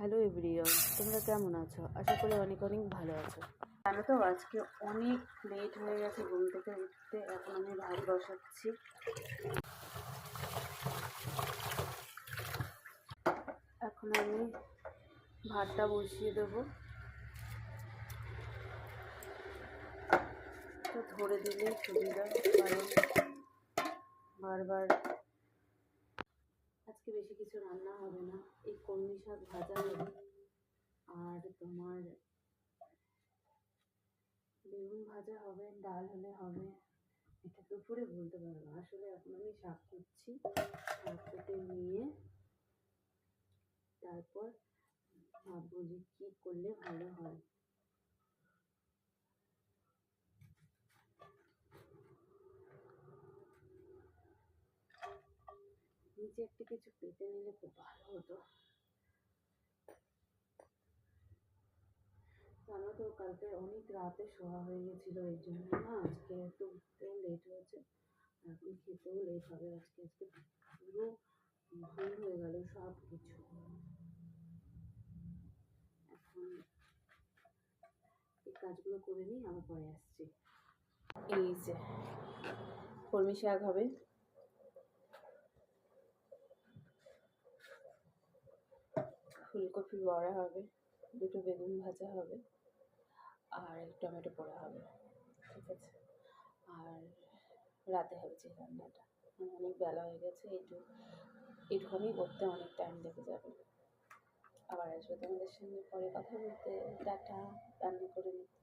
Hello everyone, তোমরা কেমন আছো? আশা করি অনেক অনেক ভালো আছো। জানো তো আজকে অনেক লেট হয়ে গেছে ঘুম থেকে উঠতে। এখন আমি ভাত বসাচ্ছি। এখন আমি ভাতটা বসিয়ে দেবো। তো ধরে দিলে সুবিধা, কারণ বারবার আজকে বেশি কিছু রান্না হবে না। এই কলমি শাক ভাজা হবে আর তোমার বেগুন ভাজা হবে, ডাল হলে হবে। এটা দুপুরে বলতে পারবো, আসলে এখন আমি শাক করছি। শাক কেটে নিয়ে তারপর ভাববো যে কী করলে ভালো হয়। নিচে একটা কিছু পেতে নিলে খুব ভালো হতো। জানো তো কালকে অনেক রাতে শোয়া হয়ে গেছিল, এই জন্য না আজকে একটু উঠতেও লেট হয়েছে, এখন খেতেও লেট হবে। আজকে পুরো ভুল হয়ে গেল সব কিছু। এখন এই কাজগুলো করে নিই, আমার পরে আসছি। এই যে কলমি শাক হবে, ফুলকপি বড়া হবে, দুটো বেগুন ভাজা হবে আর টমেটো পোড়া হবে, ঠিক আছে। আর রাতে হবে যে রান্নাটা, অনেক বেলা হয়ে গেছে, এইটুখানি করতে অনেক টাইম লেগে যাবে। আবার আসবে তোমাদের সঙ্গে পরে কথা বলতে। টাটা, রান্না করে নিতে।